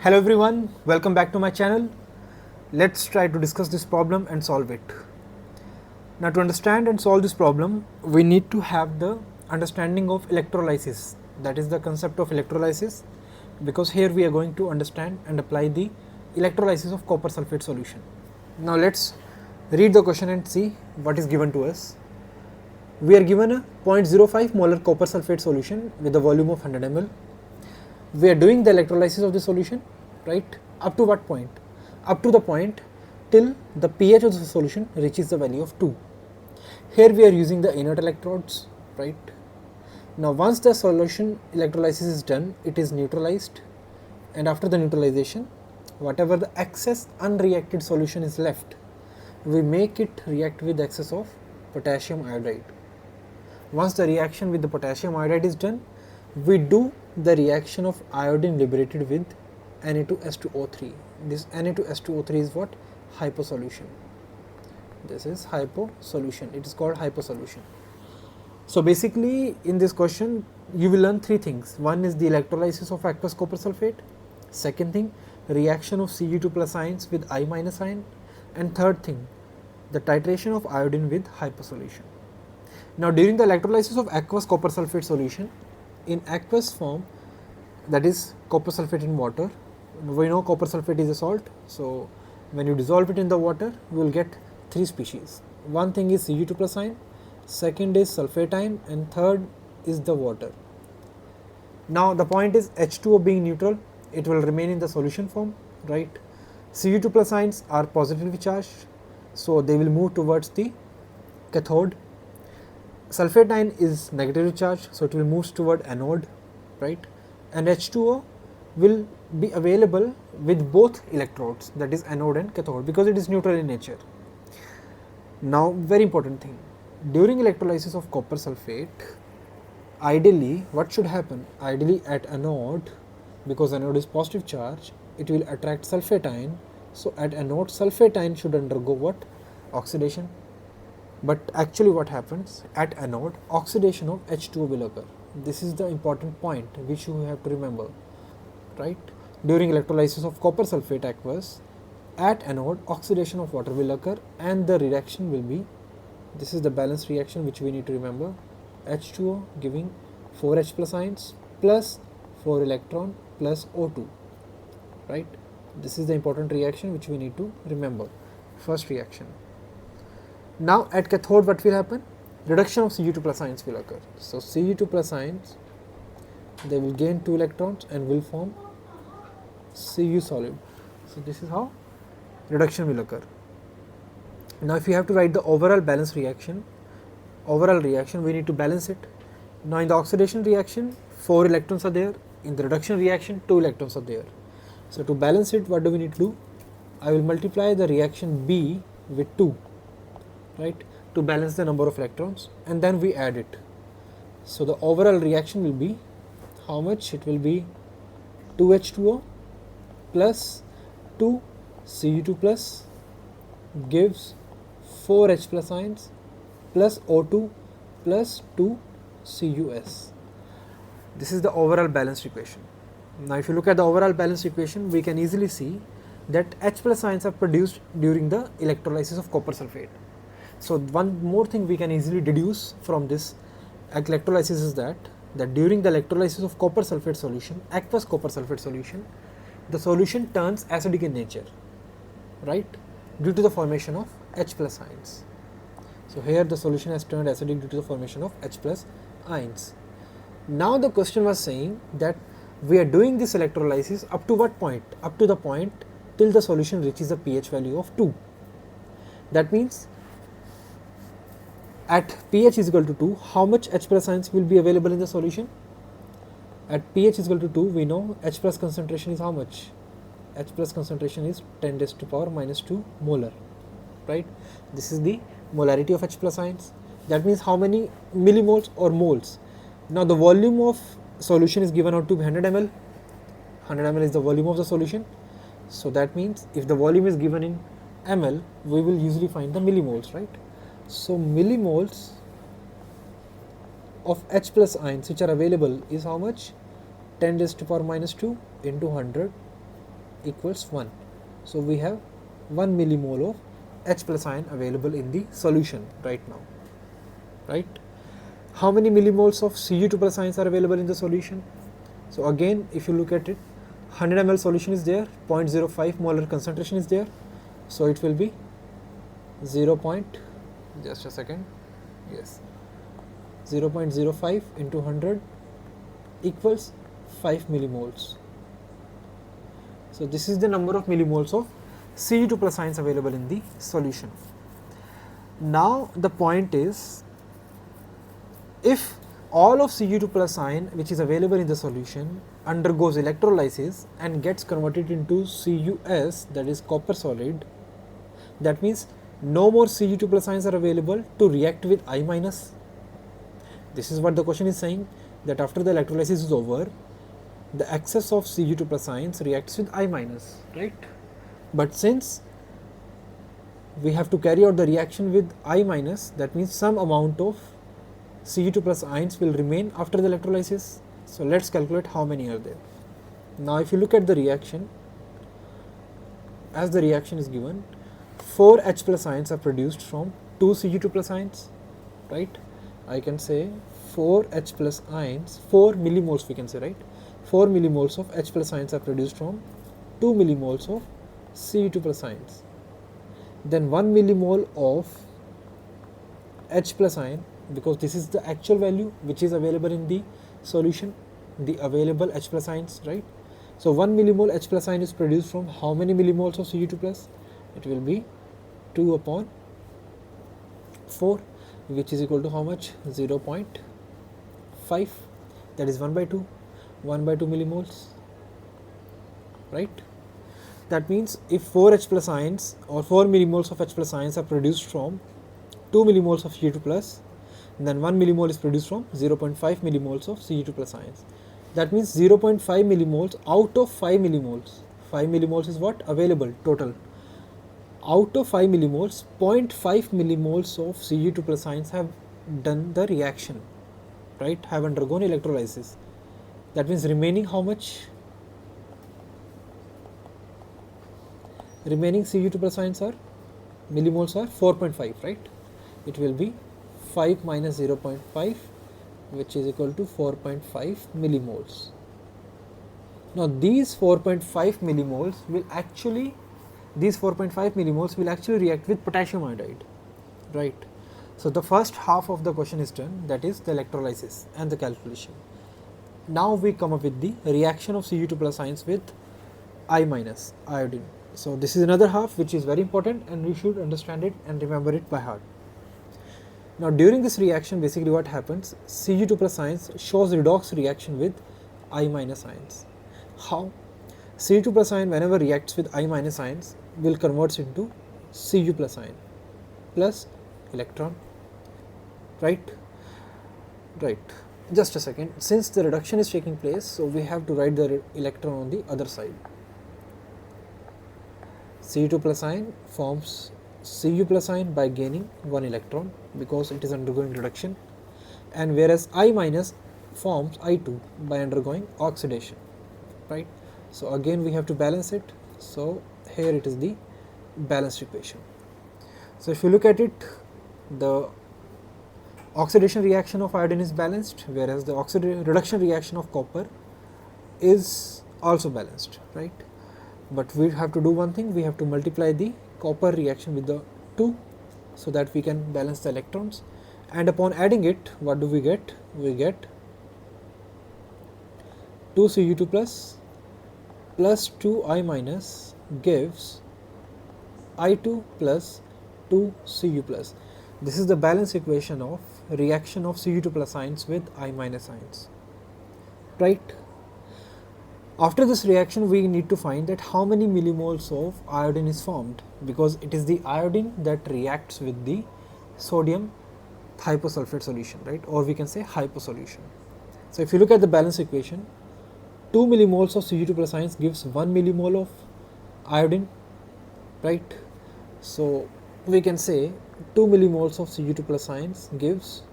Hello everyone, welcome back to my channel. Let's try to discuss this problem and solve it. Now to understand and solve this problem, we need to have the understanding of electrolysis. That is the concept of electrolysis, because here we are going to understand and apply the electrolysis of copper sulfate solution. Now let's read the question and see what is given to us. We are given a 0.05 molar copper sulfate solution with a volume of 100 ml. We are doing the electrolysis of the solution, right? Up to what point? Up to the point till the pH of the solution reaches the value of 2. Here we are using the inert electrodes, right? Now once the solution electrolysis is done, it is neutralized, and after the neutralization, whatever the excess unreacted solution is left, we make it react with excess of potassium iodide. Once the reaction with the potassium iodide is done, we do the reaction of iodine liberated with Na2S2O3. This Na2S2O3 is what? Hyposolution. This is hyposolution. It is called hyposolution. So basically in this question you will learn three things. One is the electrolysis of aqueous copper sulfate. Second thing, reaction of Cu2 plus ions with I minus ion. And third thing, the titration of iodine with hyposolution. Now during the electrolysis of aqueous copper sulfate solution, in aqueous form, that is copper sulfate in water, we know copper sulfate is a salt, so when you dissolve it in the water, you will get three species. One thing is Cu2 plus ion, second is sulfate ion, and third is the water. Now the point is H2O being neutral, it will remain in the solution form, right? Cu2 plus ions are positively charged, so they will move towards the cathode. Sulfate ion is negatively charged, so it will move toward anode, right? And H2O will be available with both electrodes, that is anode and cathode, because it is neutral in nature. Now very important thing, during electrolysis of copper sulfate, ideally what should happen? Ideally at anode, because anode is positive charge, it will attract sulfate ion, so at anode sulfate ion should undergo what? Oxidation. But actually what happens at anode, oxidation of H2O will occur. This is the important point which you have to remember, right? During electrolysis of copper sulfate aqueous, at anode oxidation of water will occur, and the reaction will be, this is the balanced reaction which we need to remember, H2O giving 4H plus ions plus 4 electron plus O2, right? This is the important reaction which we need to remember, first reaction. Now at cathode what will happen? Reduction of Cu2 plus ions will occur. So Cu2 plus ions, they will gain 2 electrons and will form Cu solid. So this is how reduction will occur. Now if you have to write the overall balance reaction, we need to balance it. Now in the oxidation reaction, 4 electrons are there. In the reduction reaction, 2 electrons are there. So to balance it, what do we need to do? I will multiply the reaction B with 2, right, to balance the number of electrons, and then we add it. So the overall reaction will be how much? It will be 2H2O plus 2 Cu2 plus gives 4H plus ions plus O2 plus 2 CuS. This is the overall balanced equation. Now if you look at the overall balanced equation, we can easily see that H plus ions are produced during the electrolysis of copper sulfate. So one more thing we can easily deduce from this electrolysis is that during the electrolysis of copper sulfate solution, aqueous copper sulfate solution, the solution turns acidic in nature, right, due to the formation of H plus ions. So here the solution has turned acidic due to the formation of H plus ions. Now the question was saying that we are doing this electrolysis up to what point? Up to the point till the solution reaches the pH value of 2. That means at pH is equal to 2, how much H plus ions will be available in the solution? At pH is equal to 2, we know H plus concentration is how much? H plus concentration is 10 raised to power minus 2 molar, right? This is the molarity of H plus ions. That means how many millimoles or moles? Now the volume of solution is given out to 100 ml. 100 ml is the volume of the solution. So that means if the volume is given in ml, we will usually find the millimoles, right? So millimoles of H plus ions which are available is how much? 10 raised to power minus 2 into 100 equals 1. So we have 1 millimole of H plus ion available in the solution right now, right? How many millimoles of Cu2 plus ions are available in the solution? So again, if you look at it, 100 ml solution is there, 0.05 molar concentration is there, so it will be 0. Just a second, yes, 0.05 into 100 equals 5 millimoles. So this is the number of millimoles of Cu2 plus ions available in the solution. Now the point is, if all of Cu2 plus ion which is available in the solution undergoes electrolysis and gets converted into CuS, that is copper solid, that means no more Cu2 plus ions are available to react with I minus. This is what the question is saying, that after the electrolysis is over, the excess of Cu2 plus ions reacts with I minus, right? But since we have to carry out the reaction with I minus, that means some amount of Cu2 plus ions will remain after the electrolysis. So let's calculate how many are there. Now if you look at the reaction, as the reaction is given, 4 H plus ions are produced from 2 Cu2 plus ions, right? I can say 4 H plus ions, 4 millimoles we can say, right? 4 millimoles of H plus ions are produced from 2 millimoles of Cu2 plus ions. Then 1 millimole of H plus ion, because this is the actual value which is available in the solution, the available H plus ions, right? So 1 millimole H plus ion is produced from how many millimoles of Cu2 plus? It will be 2 upon 4, which is equal to how much? 0.5, that is 1 by 2 millimoles, right? That means if 4 H plus ions or 4 millimoles of H plus ions are produced from 2 millimoles of Cu2 plus, then 1 millimole is produced from 0.5 millimoles of Cu2 plus ions. That means 0.5 millimoles out of 5 millimoles. 5 millimoles is what? Available total. Out of 5 millimoles, 0.5 millimoles of Cu2 plus ions have done the reaction, right? Have undergone electrolysis. That means remaining how much? Remaining Cu2 plus ions are, millimoles are 4.5, right? It will be 5 minus 0.5, which is equal to 4.5 millimoles. Now these 4.5 millimoles will actually react with potassium iodide, right? So the first half of the question is done, that is the electrolysis and the calculation. Now we come up with the reaction of Cu2 plus ions with I minus, iodine. So this is another half which is very important and we should understand it and remember it by heart. Now during this reaction, basically what happens, Cu2 plus ions shows redox reaction with I minus ions. How? Cu2 plus ion whenever reacts with I minus ions will converts into Cu plus ion plus electron, right? Right. Just a second, since the reduction is taking place, so we have to write the electron on the other side. Cu2 plus ion forms Cu plus ion by gaining 1 electron because it is undergoing reduction, and whereas I minus forms I2 by undergoing oxidation, right? So again we have to balance it, so here it is the balanced equation. So if you look at it, the oxidation reaction of iodine is balanced, whereas the reduction reaction of copper is also balanced, right? But we have to do one thing, we have to multiply the copper reaction with the 2 so that we can balance the electrons, and upon adding it, what do we get? We get 2 Cu2 plus 2 I minus gives I2 plus 2 Cu plus. This is the balance equation of reaction of Cu2 plus ions with I minus ions, right? After this reaction, we need to find that how many millimoles of iodine is formed, because it is the iodine that reacts with the sodium hyposulfate solution, right? Or we can say hyposolution. So if you look at the balance equation, 2 millimoles of Cu2 plus ions gives 1 millimole of iodine, right? So we can say 2 millimoles of Cu2 plus ions gives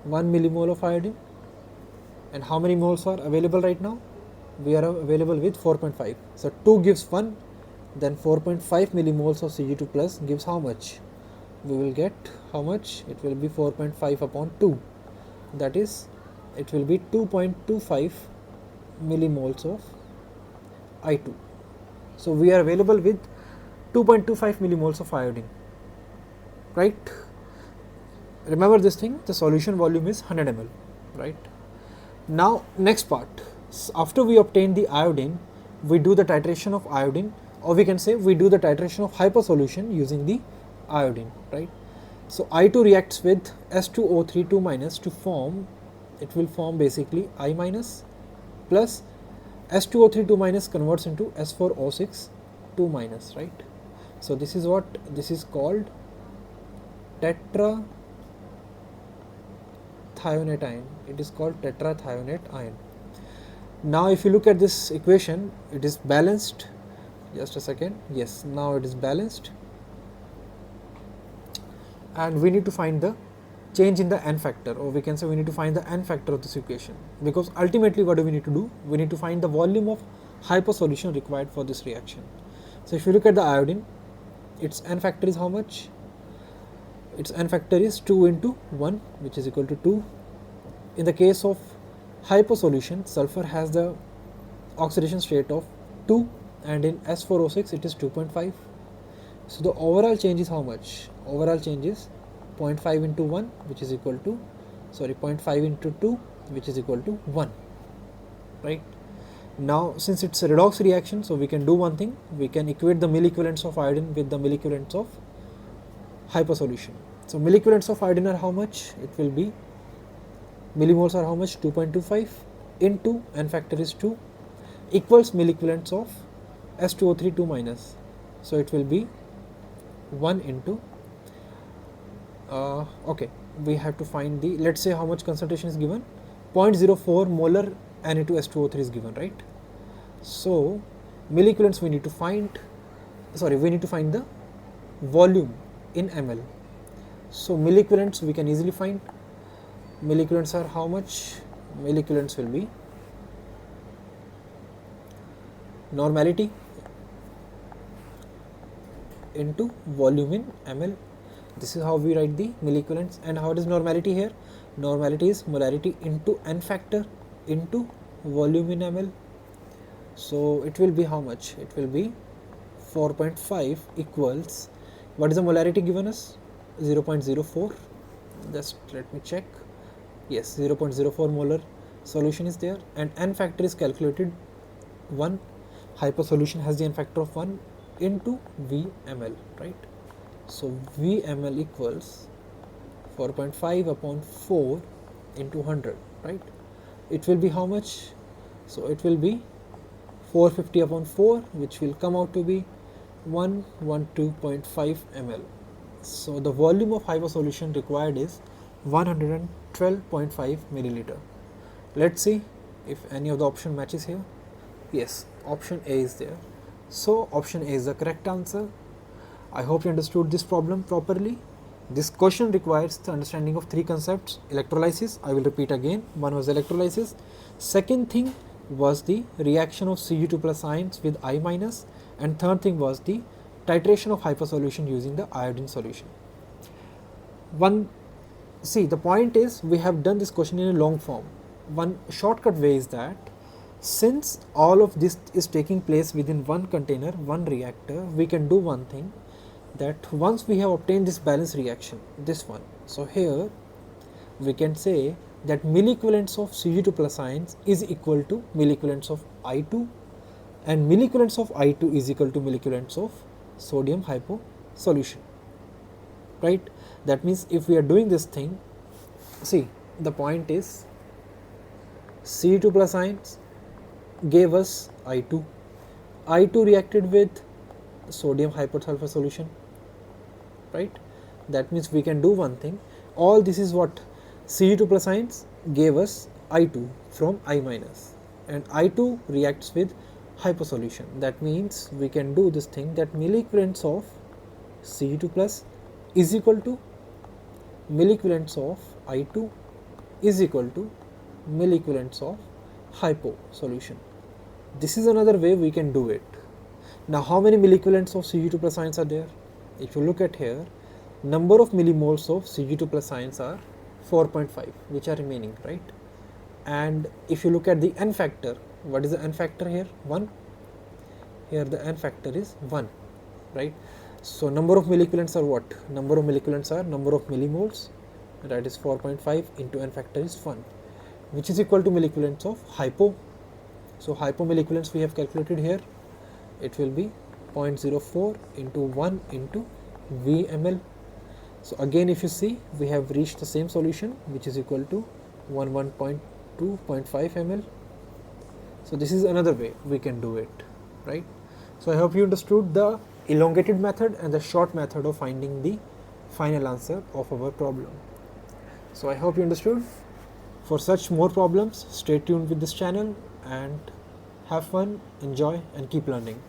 1 millimole of iodine. And how many moles are available right now? we are available with 4.5. So 2 gives 1, then 4.5 millimoles of Cg2 plus gives how much? We will get how much? It will be 4.5 upon 2, that is it will be 2.25 millimoles of I2. So we are available with 2.25 millimoles of iodine, right? Remember this thing, the solution volume is 100 ml, right? Now next part, after we obtain the iodine, we do the titration of iodine, or we can say we do the titration of hypersolution using the iodine, right? So I2 reacts with S2O3 2 minus to form, it will form basically I minus plus S2O3 2 minus converts into S4O6 2 minus, right? So this is what this is called, tetrathionate ion. It is called tetrathionate ion. Now if you look at this equation, it is balanced. Just a second. Yes, now it is balanced, and we need to find the change in the n factor, or we can say we need to find the n factor of this equation, because ultimately what do we need to do? We need to find the volume of hypersolution required for this reaction. So if you look at the iodine, its n factor is how much? Its n factor is 2 into 1, which is equal to 2. In the case of hypersolution, sulfur has the oxidation state of 2, and in S4O6 it is 2.5. So the overall change is how much? Overall change is 0.5 into 1, which is equal to, 0.5 into 2, which is equal to 1, right? Now since it's a redox reaction, so we can do one thing, we can equate the milliequivalents of iodine with the milliequivalents of hypersolution. So milliequivalents of iodine are how much? It will be, millimoles are how much? 2.25 into n factor is 2 equals milliequivalents of S2O3 2 minus. So it will be 1 into, okay, we have to find the, let's say how much concentration is given, 0.04 molar Na2S2O3 is given, right? So milliequivalents we need to find, we need to find the volume in ml. So milliequivalents we can easily find. Milliequivalents are how much? Milliequivalents will be normality into volume in ml. This is how we write the milliequivalents. And how is normality here? Normality is molarity into n factor into volume in ml. So it will be how much? It will be 4.5 equals, what is the molarity given us? 0.04. Just let me check. Yes, 0.04 molar solution is there, and n factor is calculated 1. Hypersolution has the n factor of 1 into Vml, right? So Vml equals 4.5 upon 4 into 100, right? It will be how much? So it will be 450 upon 4, which will come out to be 112.5 ml. So the volume of hypersolution required is 112.5 milliliter. Let's see if any of the option matches here. Yes, option A is there. So option A is the correct answer. I hope you understood this problem properly. This question requires the understanding of 3 concepts. Electrolysis, I will repeat again. One was electrolysis. Second thing was the reaction of Cg2 plus ions with I minus, and third thing was the titration of hypersolution using the iodine solution. See, the point is we have done this question in a long form. One shortcut way is that since all of this is taking place within one container, one reactor, we can do one thing, that once we have obtained this balance reaction, this one, so here we can say that milliequivalents of Cg2 plus ions is equal to milliequivalents of I2, and milliequivalents of I2 is equal to milliequivalents of sodium hypo solution, right? That means if we are doing this thing, see, the point is Cg2 plus ions gave us I2, I2 reacted with sodium hyposulfur solution, right? That means we can do one thing, all this is what Cg2 plus ions gave us I2 from I minus, and I2 reacts with hypersolution. That means we can do this thing, that milliequivalents of Cg2 plus is equal to milliequivalents of I2 is equal to milliequivalents of hypo solution. This is another way we can do it. Now how many milliequivalents of Cg2 plus ions are there? If you look at here, number of millimoles of Cg2 plus ions are 4.5, which are remaining, right? And if you look at the n factor, what is the n factor here? 1. Here the n factor is 1, right? So number of milliequivalents are what? Number of milliequivalents are number of millimoles, that is 4.5 into n factor is 1, which is equal to milliequivalents of hypo. So hypo milliequivalents we have calculated here. It will be 0.04 into 1 into V ml. So again, if you see, we have reached the same solution, which is equal to 11.2.5 ml. So this is another way we can do it, right? So I hope you understood the elongated method and the short method of finding the final answer of our problem. So I hope you understood. For such more problems, stay tuned with this channel and have fun, enjoy and keep learning.